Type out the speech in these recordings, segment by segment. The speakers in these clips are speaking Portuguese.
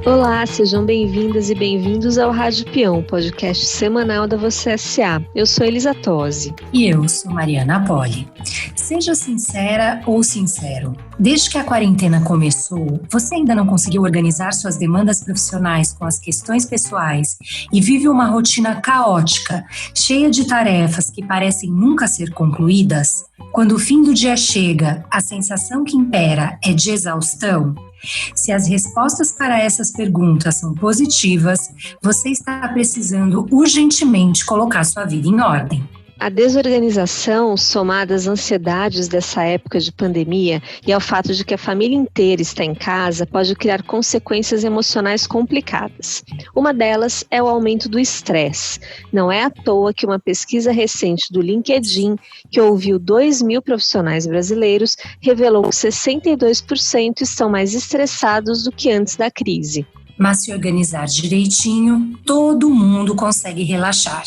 Olá, sejam bem-vindas e bem-vindos ao Rádio Peão, podcast semanal da Você S.A. Eu sou Elisa Tosi. E eu sou Mariana Poli. Seja sincera ou sincero, desde que a quarentena começou, você ainda não conseguiu organizar suas demandas profissionais com as questões pessoais e vive uma rotina caótica, cheia de tarefas que parecem nunca ser concluídas? Quando o fim do dia chega, a sensação que impera é de exaustão? Se as respostas para essas perguntas são positivas, você está precisando urgentemente colocar sua vida em ordem. A desorganização, somada às ansiedades dessa época de pandemia e ao fato de que a família inteira está em casa, pode criar consequências emocionais complicadas. Uma delas é o aumento do estresse. Não é à toa que uma pesquisa recente do LinkedIn, que ouviu 2.000 profissionais brasileiros, revelou que 62% estão mais estressados do que antes da crise. Mas se organizar direitinho, todo mundo consegue relaxar.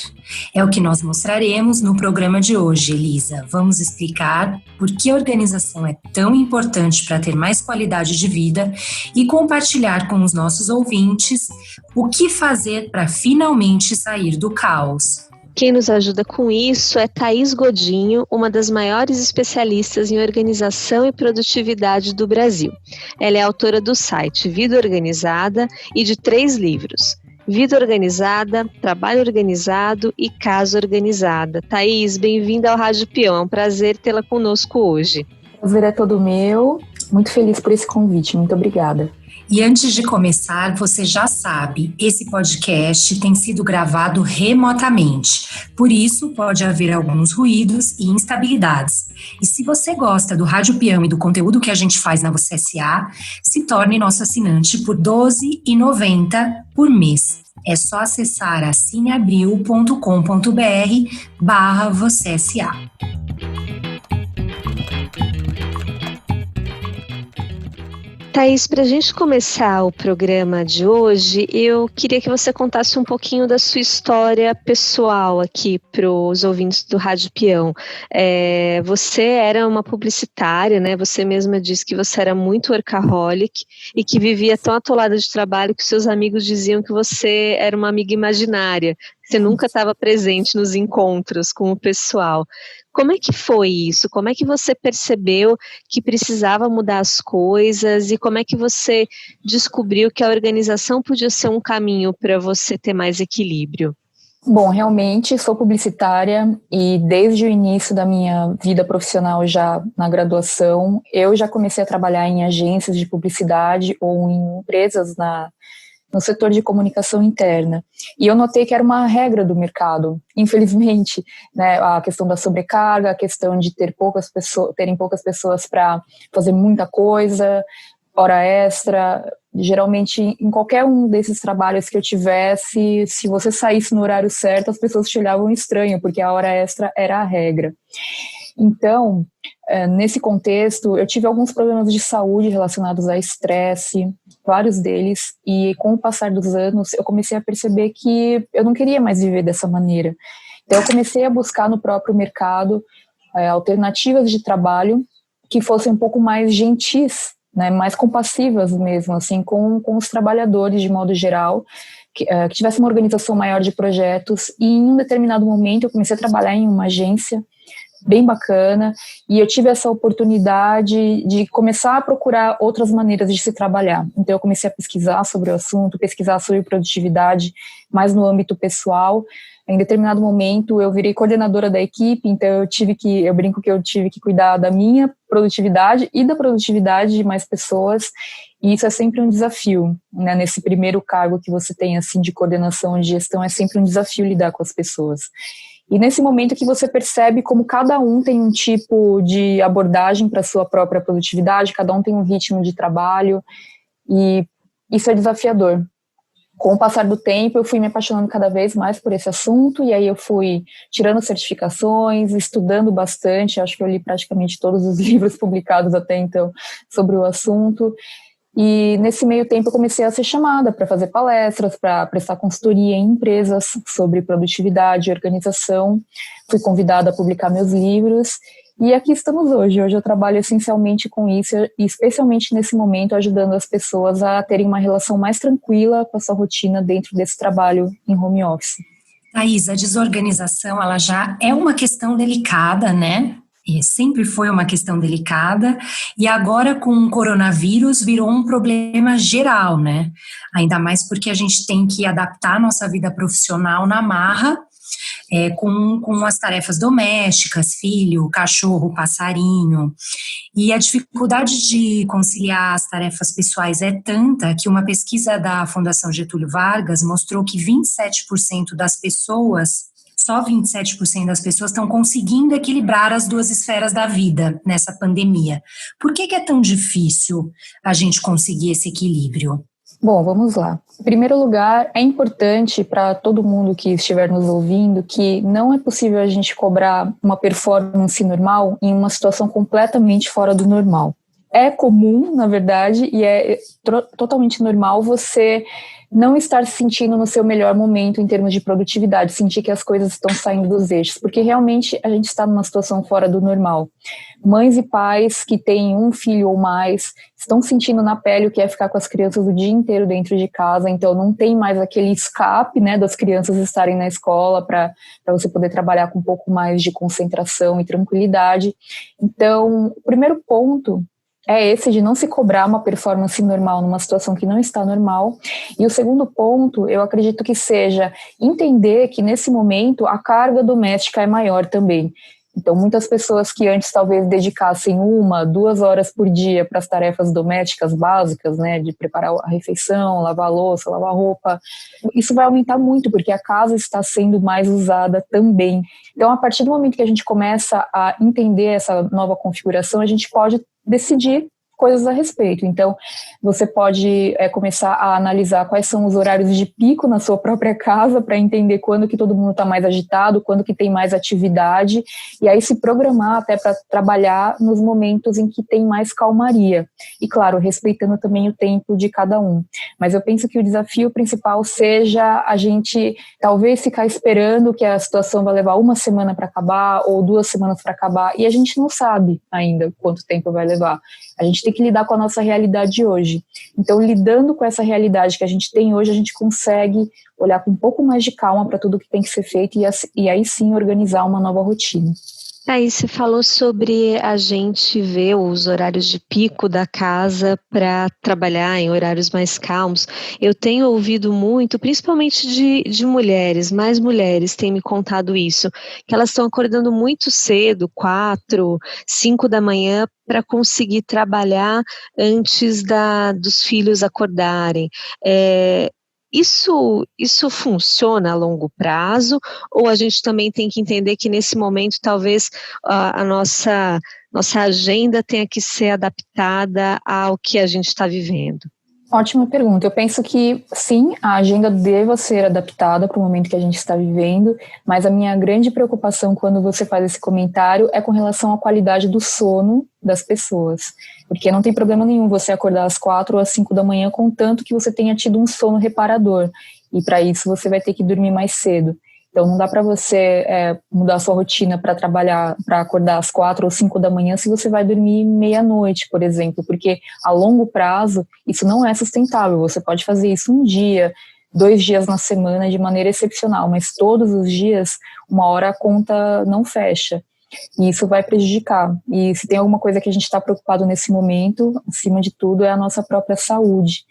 É o que nós mostraremos no programa de hoje, Elisa. Vamos explicar por que a organização é tão importante para ter mais qualidade de vida e compartilhar com os nossos ouvintes o que fazer para finalmente sair do caos. Quem nos ajuda com isso é Thaís Godinho, uma das maiores especialistas em organização e produtividade do Brasil. Ela é autora do site Vida Organizada e de 3 livros: Vida Organizada, Trabalho Organizado e Casa Organizada. Thaís, bem-vinda ao Rádio Peão, é um prazer tê-la conosco hoje. O prazer é todo meu, muito feliz por esse convite, muito obrigada. E antes de começar, você já sabe, esse podcast tem sido gravado remotamente. Por isso, pode haver alguns ruídos e instabilidades. E se você gosta do Rádio Peão e do conteúdo que a gente faz na Você S.A., se torne nosso assinante por R$ 12,90 por mês. É só acessar assineabril.com.br/Você S.A. Thaís, para a gente começar o programa de hoje, eu queria que você contasse um pouquinho da sua história pessoal aqui para os ouvintes do Rádio Peão. Você era uma publicitária, né? Você mesma disse que você era muito workaholic e que vivia tão atolada de trabalho que seus amigos diziam que você era uma amiga imaginária. Você nunca estava presente nos encontros com o pessoal. Como é que foi isso? Como é que você percebeu que precisava mudar as coisas e como é que você descobriu que a organização podia ser um caminho para você ter mais equilíbrio? Bom, realmente sou publicitária e desde o início da minha vida profissional, já na graduação, eu já comecei a trabalhar em agências de publicidade ou em empresas no setor de comunicação interna. E eu notei que era uma regra do mercado, infelizmente, né, a questão da sobrecarga, a questão de terem poucas pessoas para fazer muita coisa, hora extra. Geralmente, em qualquer um desses trabalhos que eu tivesse, se você saísse no horário certo, as pessoas te olhavam estranho, porque a hora extra era a regra. Então, nesse contexto, eu tive alguns problemas de saúde relacionados a estresse, vários deles, e com o passar dos anos, eu comecei a perceber que eu não queria mais viver dessa maneira. Então, eu comecei a buscar no próprio mercado alternativas de trabalho que fossem um pouco mais gentis, né, mais compassivas mesmo, assim, com os trabalhadores de modo geral, que tivesse uma organização maior de projetos. E em um determinado momento, eu comecei a trabalhar em uma agência bem bacana, e eu tive essa oportunidade de começar a procurar outras maneiras de se trabalhar. Então eu comecei a pesquisar sobre o assunto, pesquisar sobre produtividade, mais no âmbito pessoal. Em determinado momento eu virei coordenadora da equipe, então eu brinco que eu tive que cuidar da minha produtividade e da produtividade de mais pessoas, e isso é sempre um desafio, né? Nesse primeiro cargo que você tem, assim, de coordenação e de gestão, é sempre um desafio lidar com as pessoas. E nesse momento que você percebe como cada um tem um tipo de abordagem para a sua própria produtividade, cada um tem um ritmo de trabalho, e isso é desafiador. Com o passar do tempo, eu fui me apaixonando cada vez mais por esse assunto, e aí eu fui tirando certificações, estudando bastante. Acho que eu li praticamente todos os livros publicados até então sobre o assunto. E nesse meio tempo eu comecei a ser chamada para fazer palestras, para prestar consultoria em empresas sobre produtividade e organização. Fui convidada a publicar meus livros E aqui estamos hoje. Hoje eu trabalho essencialmente com isso, e especialmente nesse momento ajudando as pessoas a terem uma relação mais tranquila com a sua rotina dentro desse trabalho em home office. Thaís, a desorganização, ela já é uma questão delicada, né? E sempre foi uma questão delicada, e agora com o coronavírus virou um problema geral, né? Ainda mais porque a gente tem que adaptar a nossa vida profissional na marra, com as tarefas domésticas, filho, cachorro, passarinho. E a dificuldade de conciliar as tarefas pessoais é tanta que uma pesquisa da Fundação Getúlio Vargas mostrou que 27% das pessoas, só 27% das pessoas estão conseguindo equilibrar as duas esferas da vida nessa pandemia. Por que é tão difícil a gente conseguir esse equilíbrio? Bom, vamos lá. Em primeiro lugar, é importante para todo mundo que estiver nos ouvindo que não é possível a gente cobrar uma performance normal em uma situação completamente fora do normal. É comum, na verdade, e é totalmente normal você não estar se sentindo no seu melhor momento em termos de produtividade, sentir que as coisas estão saindo dos eixos, porque realmente a gente está numa situação fora do normal. Mães e pais que têm um filho ou mais estão sentindo na pele o que é ficar com as crianças o dia inteiro dentro de casa, então não tem mais aquele escape, né, das crianças estarem na escola para você poder trabalhar com um pouco mais de concentração e tranquilidade. Então, o primeiro ponto é esse de não se cobrar uma performance normal numa situação que não está normal. E o segundo ponto, eu acredito que seja entender que nesse momento a carga doméstica é maior também. Então, muitas pessoas que antes talvez dedicassem 1-2 horas por dia para as tarefas domésticas básicas, né, de preparar a refeição, lavar a louça, lavar a roupa, isso vai aumentar muito, porque a casa está sendo mais usada também. Então, a partir do momento que a gente começa a entender essa nova configuração, a gente pode decidir coisas a respeito. Então, você pode começar a analisar quais são os horários de pico na sua própria casa para entender quando que todo mundo está mais agitado, quando que tem mais atividade, e aí se programar até para trabalhar nos momentos em que tem mais calmaria. E, claro, respeitando também o tempo de cada um. Mas eu penso que o desafio principal seja a gente talvez ficar esperando que a situação vai levar 1 semana para acabar ou 2 semanas para acabar, e a gente não sabe ainda quanto tempo vai levar. A gente tem que lidar com a nossa realidade hoje. Então, lidando com essa realidade que a gente tem hoje, a gente consegue olhar com um pouco mais de calma para tudo que tem que ser feito e aí sim organizar uma nova rotina. Aí você falou sobre a gente ver os horários de pico da casa para trabalhar em horários mais calmos. Eu tenho ouvido muito, principalmente de mulheres, mais mulheres têm me contado isso, que elas estão acordando muito cedo, 4, 5 da manhã, para conseguir trabalhar antes dos filhos acordarem. Isso funciona a longo prazo, ou a gente também tem que entender que nesse momento talvez a nossa agenda tenha que ser adaptada ao que a gente está vivendo? Ótima pergunta. Eu penso que sim, a agenda deva ser adaptada para o momento que a gente está vivendo, mas a minha grande preocupação quando você faz esse comentário é com relação à qualidade do sono das pessoas, porque não tem problema nenhum você acordar às 4 ou às 5 da manhã, contanto que você tenha tido um sono reparador, e para isso você vai ter que dormir mais cedo. Então não dá para você mudar a sua rotina para trabalhar, para acordar às 4 ou 5 da manhã se você vai dormir meia-noite, por exemplo, porque a longo prazo isso não é sustentável. Você pode fazer isso 1 dia, 2 dias na semana de maneira excepcional, mas todos os dias, uma hora a conta não fecha. E isso vai prejudicar. E se tem alguma coisa que a gente está preocupado nesse momento, acima de tudo, é a nossa própria saúde.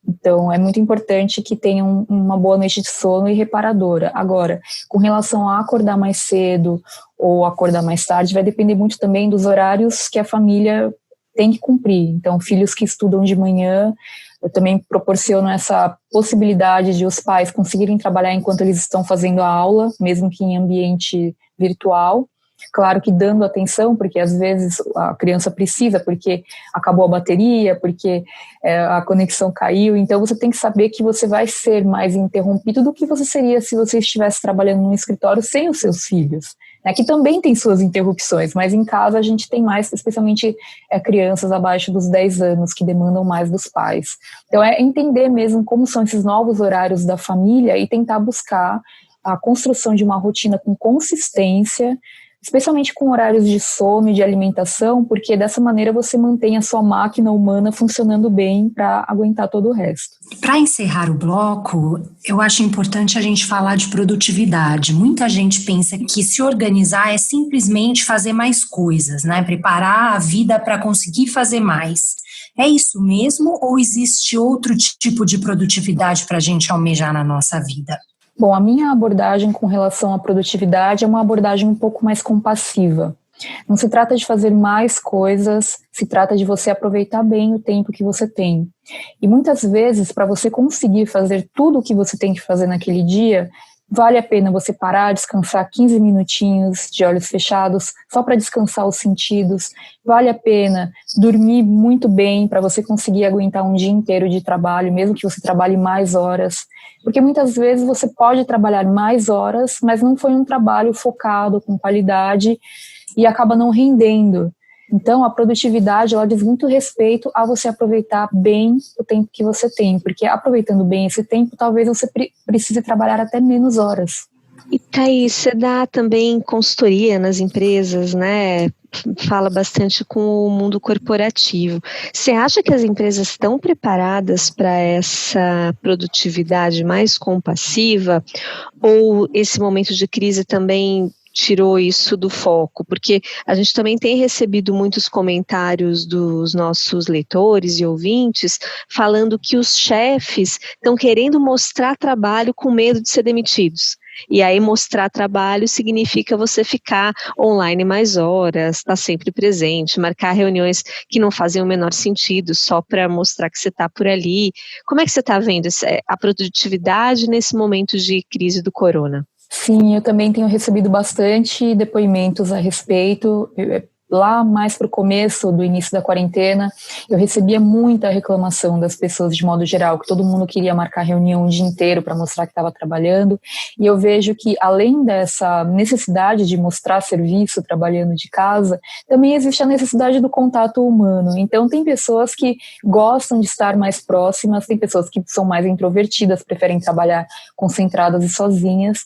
Então, é muito importante que tenham uma boa noite de sono e reparadora. Agora, com relação a acordar mais cedo ou acordar mais tarde, vai depender muito também dos horários que a família tem que cumprir. Então, filhos que estudam de manhã, eu também proporciono essa possibilidade de os pais conseguirem trabalhar enquanto eles estão fazendo a aula, mesmo que em ambiente virtual. Claro que dando atenção, porque às vezes a criança precisa, porque acabou a bateria, porque a conexão caiu, então você tem que saber que você vai ser mais interrompido do que você seria se você estivesse trabalhando num escritório sem os seus filhos, né, que também tem suas interrupções, mas em casa a gente tem mais, especialmente crianças abaixo dos 10 anos, que demandam mais dos pais. Então é entender mesmo como são esses novos horários da família e tentar buscar a construção de uma rotina com consistência, especialmente com horários de sono e de alimentação, porque dessa maneira você mantém a sua máquina humana funcionando bem para aguentar todo o resto. Para encerrar o bloco, eu acho importante a gente falar de produtividade. Muita gente pensa que se organizar é simplesmente fazer mais coisas, né? Preparar a vida para conseguir fazer mais. É isso mesmo ou existe outro tipo de produtividade para a gente almejar na nossa vida? Bom, a minha abordagem com relação à produtividade é uma abordagem um pouco mais compassiva. Não se trata de fazer mais coisas, se trata de você aproveitar bem o tempo que você tem. E muitas vezes, para você conseguir fazer tudo o que você tem que fazer naquele dia, vale a pena você parar, descansar 15 minutinhos de olhos fechados, só para descansar os sentidos. Vale a pena dormir muito bem para você conseguir aguentar um dia inteiro de trabalho, mesmo que você trabalhe mais horas. Porque muitas vezes você pode trabalhar mais horas, mas não foi um trabalho focado, com qualidade, e acaba não rendendo. Então, a produtividade, ela diz muito respeito a você aproveitar bem o tempo que você tem, porque aproveitando bem esse tempo, talvez você precise trabalhar até menos horas. E Thaís, você dá também consultoria nas empresas, né? Fala bastante com o mundo corporativo. Você acha que as empresas estão preparadas para essa produtividade mais compassiva? Ou esse momento de crise também tirou isso do foco? Porque a gente também tem recebido muitos comentários dos nossos leitores e ouvintes falando que os chefes estão querendo mostrar trabalho com medo de ser demitidos. E aí mostrar trabalho significa você ficar online mais horas, estar sempre presente, marcar reuniões que não fazem o menor sentido, só para mostrar que você está por ali. Como é que você está vendo a produtividade nesse momento de crise do corona? Sim, eu também tenho recebido bastante depoimentos a respeito. Lá mais para o começo do início da quarentena, eu recebia muita reclamação das pessoas de modo geral, que todo mundo queria marcar reunião o dia inteiro para mostrar que estava trabalhando, e eu vejo que além dessa necessidade de mostrar serviço trabalhando de casa, também existe a necessidade do contato humano. Então tem pessoas que gostam de estar mais próximas, tem pessoas que são mais introvertidas, preferem trabalhar concentradas e sozinhas.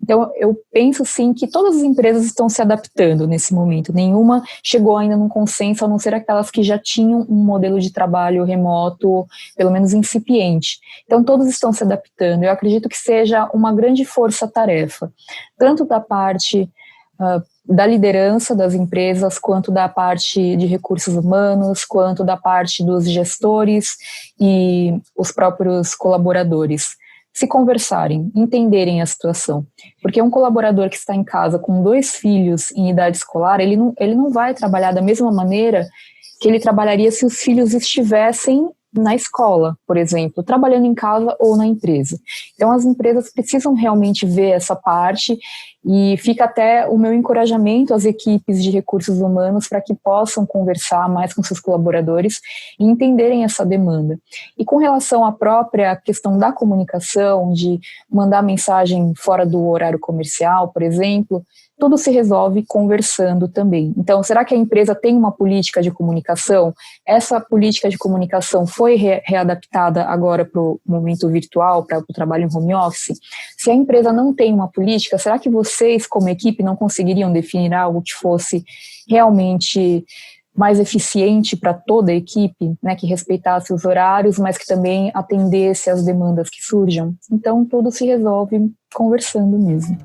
Então, eu penso, sim, que todas as empresas estão se adaptando nesse momento. Nenhuma chegou ainda num consenso, a não ser aquelas que já tinham um modelo de trabalho remoto, pelo menos incipiente. Então, todos estão se adaptando. Eu acredito que seja uma grande força-tarefa, tanto da parte da liderança das empresas, quanto da parte de recursos humanos, quanto da parte dos gestores e os próprios colaboradores. Se conversarem, entenderem a situação. Porque um colaborador que está em casa com 2 filhos em idade escolar, ele não vai trabalhar da mesma maneira que ele trabalharia se os filhos estivessem na escola, por exemplo, trabalhando em casa ou na empresa. Então as empresas precisam realmente ver essa parte, e fica até o meu encorajamento às equipes de recursos humanos para que possam conversar mais com seus colaboradores e entenderem essa demanda. E com relação à própria questão da comunicação, de mandar mensagem fora do horário comercial, por exemplo, tudo se resolve conversando também. Então, será que a empresa tem uma política de comunicação? Essa política de comunicação foi readaptada agora para o momento virtual, para o trabalho em home office? Se a empresa não tem uma política, será que vocês, como equipe, não conseguiriam definir algo que fosse realmente mais eficiente para toda a equipe, né, que respeitasse os horários, mas que também atendesse às demandas que surjam? Então, tudo se resolve conversando mesmo.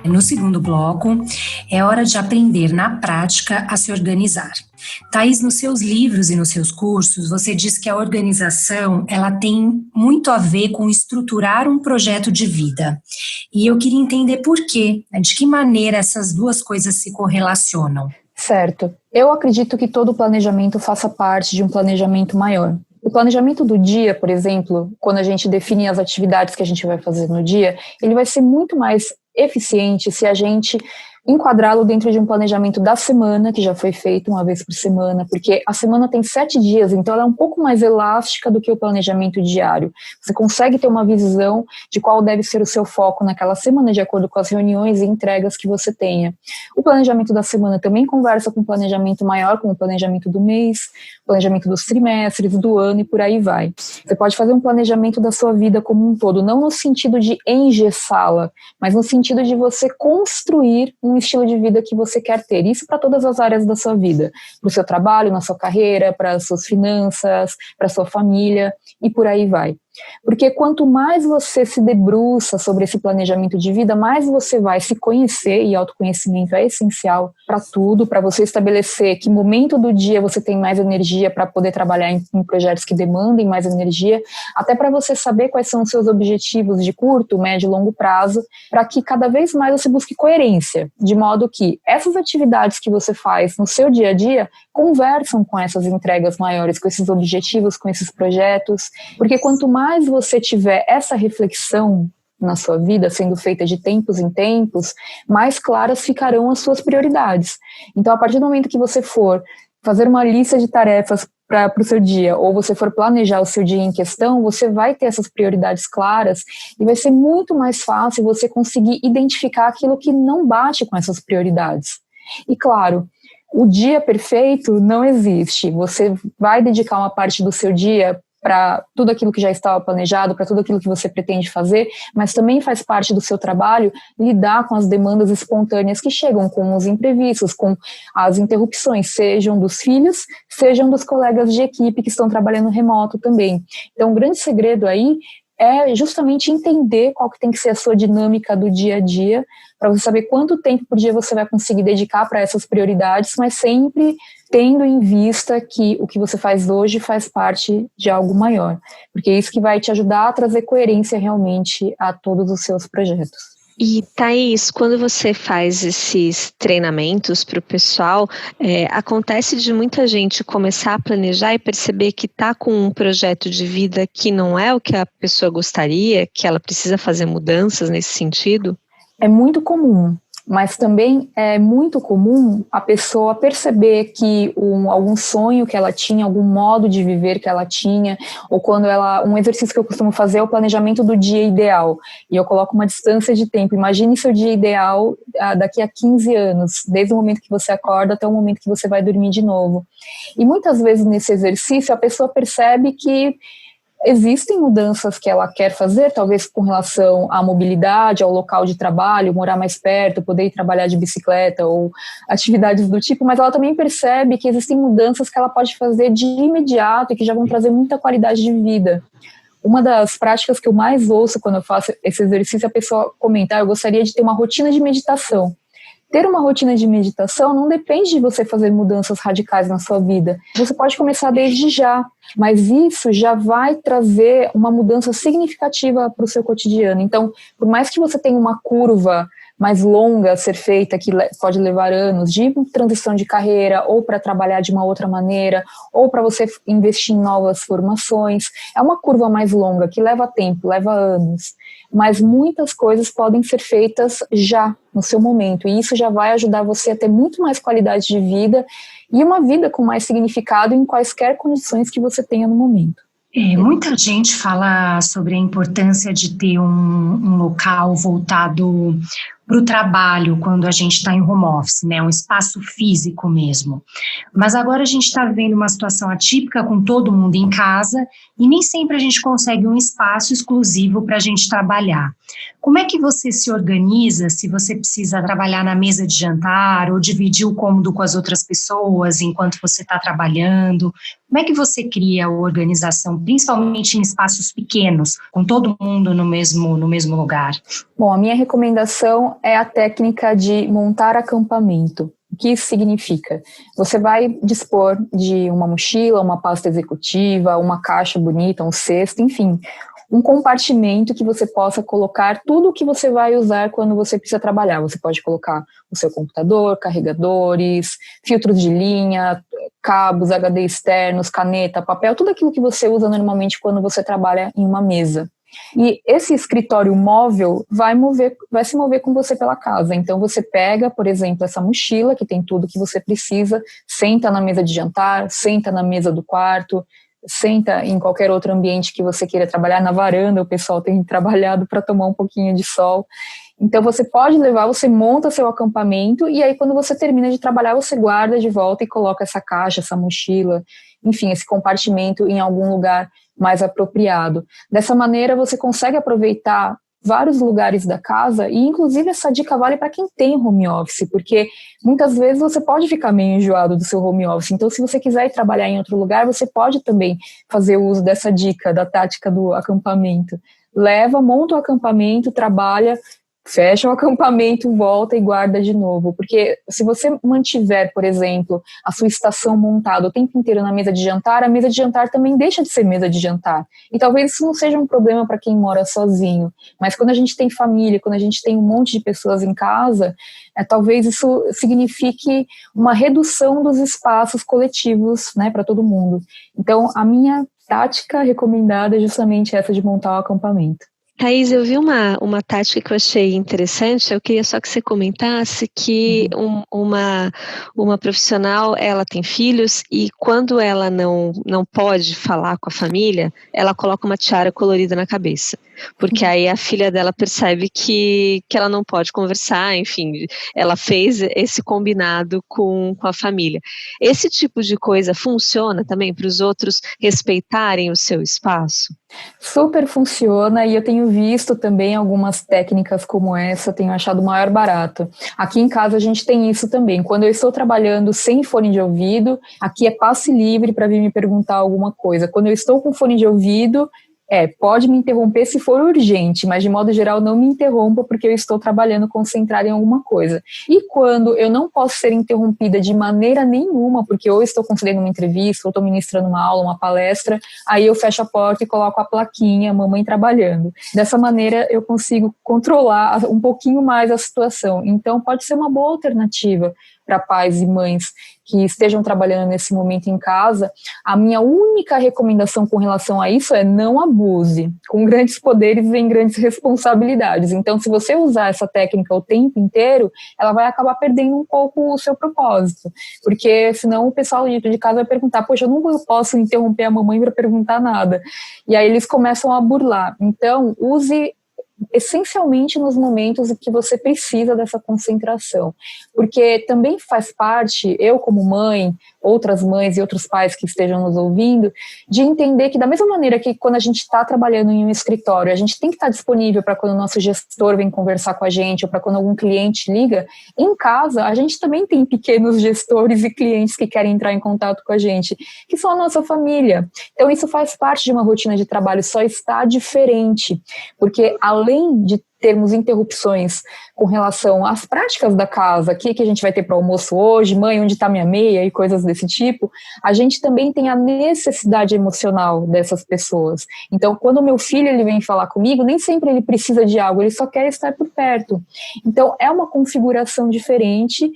No segundo bloco, é hora de aprender na prática a se organizar. Thaís, nos seus livros e nos seus cursos, você diz que a organização ela tem muito a ver com estruturar um projeto de vida. E eu queria entender por quê, né? De que maneira essas duas coisas se correlacionam. Certo. Eu acredito que todo planejamento faça parte de um planejamento maior. O planejamento do dia, por exemplo, quando a gente define as atividades que a gente vai fazer no dia, ele vai ser muito mais eficiente se a gente enquadrá-lo dentro de um planejamento da semana, que já foi feito uma vez por semana, porque a semana tem 7 dias, então ela é um pouco mais elástica do que o planejamento diário. Você consegue ter uma visão de qual deve ser o seu foco naquela semana, de acordo com as reuniões e entregas que você tenha. O planejamento da semana também conversa com o planejamento maior, com o planejamento do mês, planejamento dos trimestres, do ano e por aí vai. Você pode fazer um planejamento da sua vida como um todo, não no sentido de engessá-la, mas no sentido de você construir um estilo de vida que você quer ter. Isso para todas as áreas da sua vida, para o seu trabalho, na sua carreira, para as suas finanças, para a sua família e por aí vai. Porque quanto mais você se debruça sobre esse planejamento de vida, mais você vai se conhecer, e autoconhecimento é essencial para tudo, para você estabelecer que momento do dia você tem mais energia para poder trabalhar em projetos que demandem mais energia, até para você saber quais são os seus objetivos de curto, médio e longo prazo, para que cada vez mais você busque coerência, de modo que essas atividades que você faz no seu dia a dia conversam com essas entregas maiores, com esses objetivos, com esses projetos, porque quanto mais você tiver essa reflexão na sua vida, sendo feita de tempos em tempos, mais claras ficarão as suas prioridades. Então, a partir do momento que você for fazer uma lista de tarefas para o seu dia, ou você for planejar o seu dia em questão, você vai ter essas prioridades claras e vai ser muito mais fácil você conseguir identificar aquilo que não bate com essas prioridades. E claro, o dia perfeito não existe. Você vai dedicar uma parte do seu dia para tudo aquilo que já estava planejado, para tudo aquilo que você pretende fazer, mas também faz parte do seu trabalho lidar com as demandas espontâneas que chegam, com os imprevistos, com as interrupções, sejam dos filhos, sejam dos colegas de equipe que estão trabalhando remoto também. Então, o grande segredo aí é justamente entender qual que tem que ser a sua dinâmica do dia a dia, para você saber quanto tempo por dia você vai conseguir dedicar para essas prioridades, mas sempre tendo em vista que o que você faz hoje faz parte de algo maior, porque é isso que vai te ajudar a trazer coerência realmente a todos os seus projetos. E, Thaís, quando você faz esses treinamentos para o pessoal, acontece de muita gente começar a planejar e perceber que está com um projeto de vida que não é o que a pessoa gostaria, que ela precisa fazer mudanças nesse sentido? É muito comum, mas também é muito comum a pessoa perceber que algum sonho que ela tinha, algum modo de viver que ela tinha, ou quando um exercício que eu costumo fazer é o planejamento do dia ideal, e eu coloco uma distância de tempo. Imagine seu dia ideal daqui a 15 anos, desde o momento que você acorda até o momento que você vai dormir de novo. E muitas vezes nesse exercício a pessoa percebe que existem mudanças que ela quer fazer, talvez com relação à mobilidade, ao local de trabalho, morar mais perto, poder ir trabalhar de bicicleta ou atividades do tipo, mas ela também percebe que existem mudanças que ela pode fazer de imediato e que já vão trazer muita qualidade de vida. Uma das práticas que eu mais ouço quando eu faço esse exercício é a pessoa comentar: eu gostaria de ter uma rotina de meditação. Ter uma rotina de meditação não depende de você fazer mudanças radicais na sua vida. Você pode começar desde já, mas isso já vai trazer uma mudança significativa para o seu cotidiano. Então, por mais que você tenha uma curva mais longa a ser feita, que pode levar anos, de transição de carreira, ou para trabalhar de uma outra maneira, ou para você investir em novas formações, é uma curva mais longa, que leva tempo, leva anos. Mas muitas coisas podem ser feitas já, no seu momento, e isso já vai ajudar você a ter muito mais qualidade de vida e uma vida com mais significado em quaisquer condições que você tenha no momento. Muita gente fala sobre a importância de ter um local voltado para o trabalho quando a gente está em home office, né? Um espaço físico mesmo. Mas agora a gente está vivendo uma situação atípica com todo mundo em casa e nem sempre a gente consegue um espaço exclusivo para a gente trabalhar. Como é que você se organiza se você precisa trabalhar na mesa de jantar ou dividir o cômodo com as outras pessoas enquanto você está trabalhando? Como é que você cria a organização, principalmente em espaços pequenos, com todo mundo no mesmo lugar? Bom, a minha recomendação é a técnica de montar acampamento. O que isso significa? Você vai dispor de uma mochila, uma pasta executiva, uma caixa bonita, um cesto, enfim, um compartimento que você possa colocar tudo o que você vai usar quando você precisa trabalhar. Você pode colocar o seu computador, carregadores, filtros de linha, cabos, HD externos, caneta, papel, tudo aquilo que você usa normalmente quando você trabalha em uma mesa. E esse escritório móvel vai se mover com você pela casa. Então você pega, por exemplo, essa mochila que tem tudo que você precisa, senta na mesa de jantar, senta na mesa do quarto, senta em qualquer outro ambiente que você queira trabalhar, na varanda o pessoal tem trabalhado para tomar um pouquinho de sol. Então você pode levar, você monta seu acampamento e aí quando você termina de trabalhar você guarda de volta e coloca essa caixa, essa mochila, enfim, esse compartimento em algum lugar mais apropriado. Dessa maneira você consegue aproveitar vários lugares da casa e inclusive essa dica vale para quem tem home office, porque muitas vezes você pode ficar meio enjoado do seu home office, então se você quiser ir trabalhar em outro lugar, você pode também fazer uso dessa dica, da tática do acampamento. Leva, monta o acampamento, trabalha, fecha o acampamento, volta e guarda de novo, porque se você mantiver, por exemplo, a sua estação montada o tempo inteiro na mesa de jantar, a mesa de jantar também deixa de ser mesa de jantar, e talvez isso não seja um problema para quem mora sozinho, mas quando a gente tem família, quando a gente tem um monte de pessoas em casa, talvez isso signifique uma redução dos espaços coletivos, né, para todo mundo. Então, a minha tática recomendada é justamente essa de montar o acampamento. Thaís, eu vi uma tática que eu achei interessante, eu queria só que você comentasse que uma profissional, ela tem filhos e quando ela não pode falar com a família, ela coloca uma tiara colorida na cabeça, porque aí a filha dela percebe que ela não pode conversar, enfim, ela fez esse combinado com a família. Esse tipo de coisa funciona também para os outros respeitarem o seu espaço? Super funciona e eu tenho visto também algumas técnicas como essa, tenho achado o maior barato. Aqui em casa a gente tem isso também. Quando eu estou trabalhando sem fone de ouvido, aqui é passe livre para vir me perguntar alguma coisa. Quando eu estou com fone de ouvido, pode me interromper se for urgente, mas de modo geral não me interrompa porque eu estou trabalhando concentrada em alguma coisa. E quando eu não posso ser interrompida de maneira nenhuma, porque ou estou concedendo uma entrevista, ou estou ministrando uma aula, uma palestra, aí eu fecho a porta e coloco a plaquinha, mamãe trabalhando. Dessa maneira eu consigo controlar um pouquinho mais a situação. Então pode ser uma boa alternativa para pais e mães que estejam trabalhando nesse momento em casa. A minha única recomendação com relação a isso é não abuse. Com grandes poderes vem grandes responsabilidades. Então, se você usar essa técnica o tempo inteiro, ela vai acabar perdendo um pouco o seu propósito. Porque senão o pessoal de casa vai perguntar, poxa, eu não posso interromper a mamãe para perguntar nada. E aí eles começam a burlar. Então, use essencialmente nos momentos em que você precisa dessa concentração, porque também faz parte, eu como mãe, outras mães e outros pais que estejam nos ouvindo, de entender que da mesma maneira que quando a gente está trabalhando em um escritório, a gente tem que estar disponível para quando o nosso gestor vem conversar com a gente, ou para quando algum cliente liga, em casa a gente também tem pequenos gestores e clientes que querem entrar em contato com a gente, que são a nossa família. Então isso faz parte de uma rotina de trabalho, só está diferente, porque além de termos interrupções com relação às práticas da casa, o que a gente vai ter para o almoço hoje, mãe, onde está minha meia e coisas desse tipo, a gente também tem a necessidade emocional dessas pessoas. Então, quando o meu filho ele vem falar comigo, nem sempre ele precisa de algo, ele só quer estar por perto. Então, é uma configuração diferente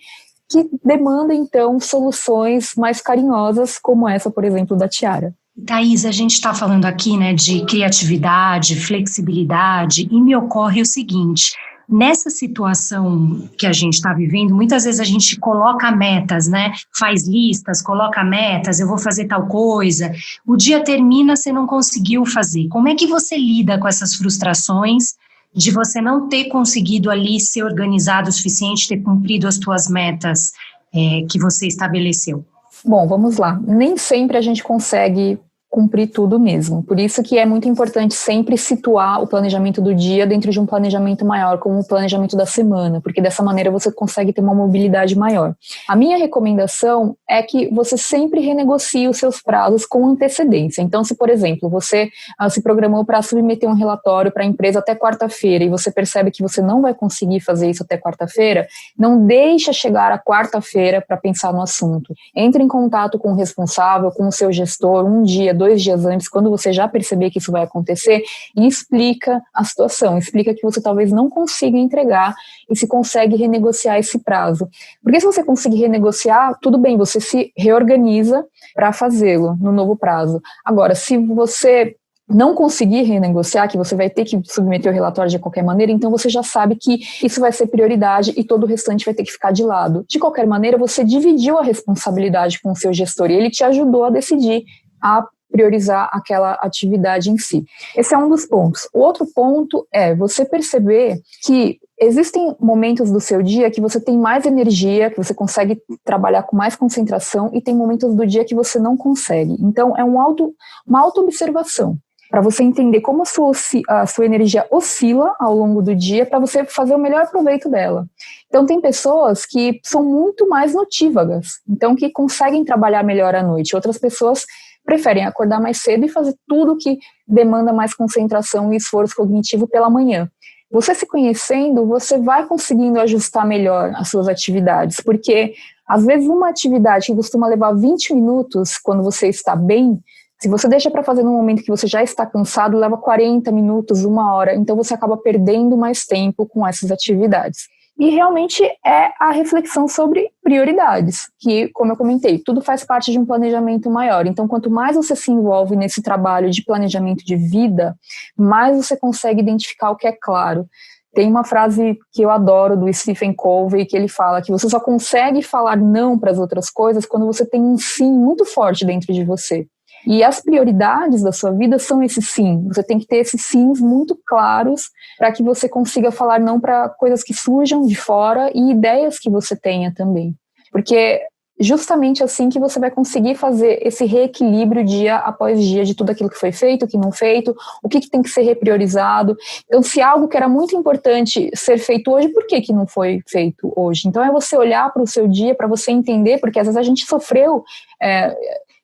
que demanda, então, soluções mais carinhosas, como essa, por exemplo, da tiara. Thaís, a gente está falando aqui, né, de criatividade, flexibilidade, e me ocorre o seguinte: nessa situação que a gente está vivendo, muitas vezes a gente coloca metas, né, faz listas, coloca metas, eu vou fazer tal coisa, o dia termina, você não conseguiu fazer. Como é que você lida com essas frustrações de você não ter conseguido ali ser organizado o suficiente, ter cumprido as suas metas que você estabeleceu? Bom, vamos lá. Nem sempre a gente consegue cumprir tudo mesmo. Por isso que é muito importante sempre situar o planejamento do dia dentro de um planejamento maior, como o planejamento da semana, porque dessa maneira você consegue ter uma mobilidade maior. A minha recomendação é que você sempre renegocie os seus prazos com antecedência. Então, se, por exemplo, você se programou para submeter um relatório para a empresa até quarta-feira e você percebe que você não vai conseguir fazer isso até quarta-feira, não deixa chegar a quarta-feira para pensar no assunto. Entre em contato com o responsável, com o seu gestor, um dia, 2 dias antes, quando você já perceber que isso vai acontecer, e explica a situação, explica que você talvez não consiga entregar e se consegue renegociar esse prazo. Porque se você conseguir renegociar, tudo bem, você se reorganiza para fazê-lo no novo prazo. Agora, se você não conseguir renegociar, que você vai ter que submeter o relatório de qualquer maneira, então você já sabe que isso vai ser prioridade e todo o restante vai ter que ficar de lado. De qualquer maneira, você dividiu a responsabilidade com o seu gestor e ele te ajudou a decidir, a priorizar aquela atividade em si. Esse é um dos pontos. O outro ponto é você perceber que existem momentos do seu dia que você tem mais energia, que você consegue trabalhar com mais concentração, e tem momentos do dia que você não consegue. Então, é uma auto-observação, para você entender como a sua energia oscila ao longo do dia, para você fazer o melhor proveito dela. Então, tem pessoas que são muito mais notívagas, então que conseguem trabalhar melhor à noite. Outras pessoas preferem acordar mais cedo e fazer tudo que demanda mais concentração e esforço cognitivo pela manhã. Você se conhecendo, você vai conseguindo ajustar melhor as suas atividades, porque às vezes uma atividade que costuma levar 20 minutos quando você está bem, se você deixa para fazer no momento que você já está cansado, leva 40 minutos, 1 hora, então você acaba perdendo mais tempo com essas atividades. E realmente é a reflexão sobre prioridades, que, como eu comentei, tudo faz parte de um planejamento maior. Então, quanto mais você se envolve nesse trabalho de planejamento de vida, mais você consegue identificar o que é claro. Tem uma frase que eu adoro do Stephen Covey, que ele fala que você só consegue falar não para as outras coisas quando você tem um sim muito forte dentro de você. E as prioridades da sua vida são esses sim. Você tem que ter esses sims muito claros para que você consiga falar não para coisas que surjam de fora e ideias que você tenha também. Porque justamente assim que você vai conseguir fazer esse reequilíbrio dia após dia de tudo aquilo que foi feito, o que não feito, o que tem que ser repriorizado. Então, se algo que era muito importante ser feito hoje, por que não foi feito hoje? Então, é você olhar para o seu dia, para você entender, porque às vezes a gente sofreu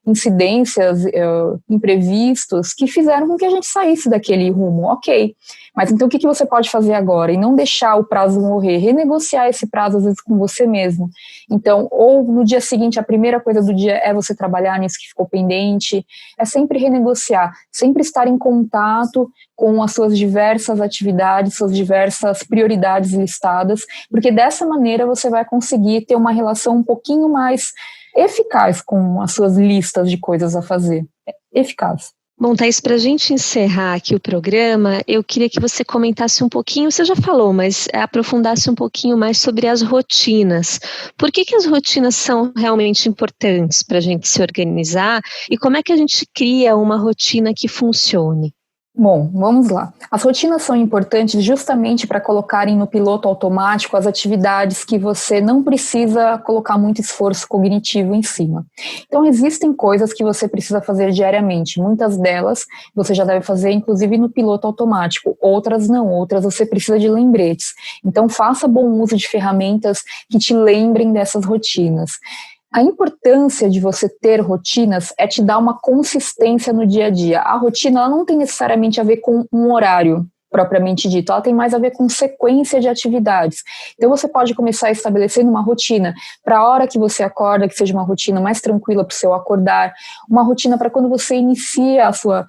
incidências, imprevistos, que fizeram com que a gente saísse daquele rumo, ok. Mas então o que você pode fazer agora? E não deixar o prazo morrer, renegociar esse prazo às vezes com você mesmo. Então, ou no dia seguinte, a primeira coisa do dia é você trabalhar nisso que ficou pendente, é sempre renegociar, sempre estar em contato com as suas diversas atividades, suas diversas prioridades listadas, porque dessa maneira você vai conseguir ter uma relação um pouquinho mais eficaz com as suas listas de coisas a fazer. Eficaz. Bom, Thaís, para a gente encerrar aqui o programa, eu queria que você comentasse um pouquinho, você já falou, mas aprofundasse um pouquinho mais sobre as rotinas. Por que as rotinas são realmente importantes para a gente se organizar e como é que a gente cria uma rotina que funcione? Bom, vamos lá. As rotinas são importantes justamente para colocarem no piloto automático as atividades que você não precisa colocar muito esforço cognitivo em cima. Então, existem coisas que você precisa fazer diariamente. Muitas delas você já deve fazer, inclusive, no piloto automático. Outras não, outras você precisa de lembretes. Então, faça bom uso de ferramentas que te lembrem dessas rotinas. A importância de você ter rotinas é te dar uma consistência no dia a dia. A rotina ela não tem necessariamente a ver com um horário propriamente dito, ela tem mais a ver com sequência de atividades. Então você pode começar estabelecendo uma rotina para a hora que você acorda, que seja uma rotina mais tranquila para o seu acordar, uma rotina para quando você inicia a sua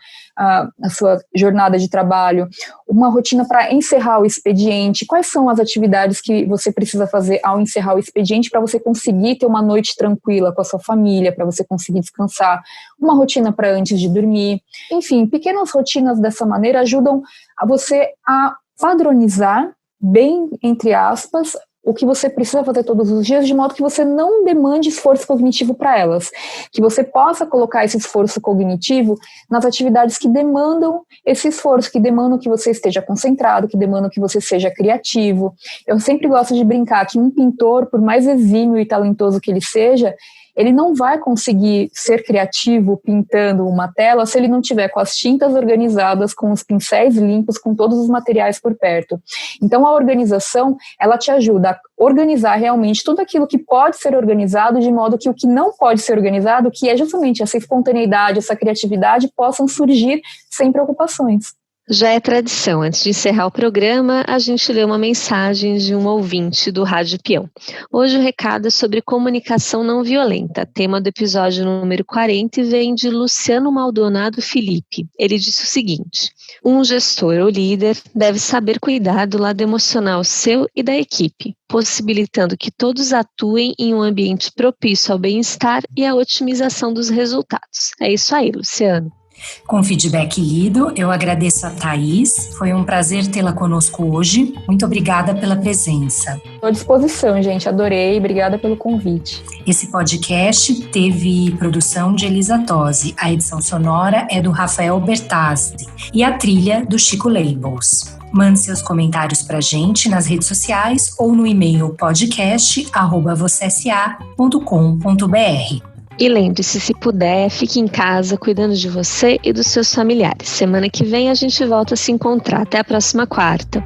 jornada de trabalho, uma rotina para encerrar o expediente, quais são as atividades que você precisa fazer ao encerrar o expediente para você conseguir ter uma noite tranquila com a sua família, para você conseguir descansar, uma rotina para antes de dormir, enfim, pequenas rotinas dessa maneira ajudam a você a padronizar bem, entre aspas, o que você precisa fazer todos os dias, de modo que você não demande esforço cognitivo para elas, que você possa colocar esse esforço cognitivo nas atividades que demandam esse esforço, que demandam que você esteja concentrado, que demandam que você seja criativo. Eu sempre gosto de brincar que um pintor, por mais exímio e talentoso que ele seja, ele não vai conseguir ser criativo pintando uma tela se ele não tiver com as tintas organizadas, com os pincéis limpos, com todos os materiais por perto. Então a organização, ela te ajuda a organizar realmente tudo aquilo que pode ser organizado, de modo que o que não pode ser organizado, que é justamente essa espontaneidade, essa criatividade, possam surgir sem preocupações. Já é tradição, antes de encerrar o programa, a gente lê uma mensagem de um ouvinte do Rádio Peão. Hoje o recado é sobre comunicação não violenta, tema do episódio número 40, e vem de Luciano Maldonado Felipe. Ele disse o seguinte: um gestor ou líder deve saber cuidar do lado emocional seu e da equipe, possibilitando que todos atuem em um ambiente propício ao bem-estar e à otimização dos resultados. É isso aí, Luciano. Com feedback lido, eu agradeço a Thaís. Foi um prazer tê-la conosco hoje. Muito obrigada pela presença. Estou à disposição, gente. Adorei. Obrigada pelo convite. Esse podcast teve produção de Elisa Tosi. A edição sonora é do Rafael Bertazzi e a trilha do Chico Labels. Mande seus comentários pra gente nas redes sociais ou no e-mail podcast@vocesa.com.br. E lembre-se, se puder, fique em casa cuidando de você e dos seus familiares. Semana que vem a gente volta a se encontrar. Até a próxima quarta.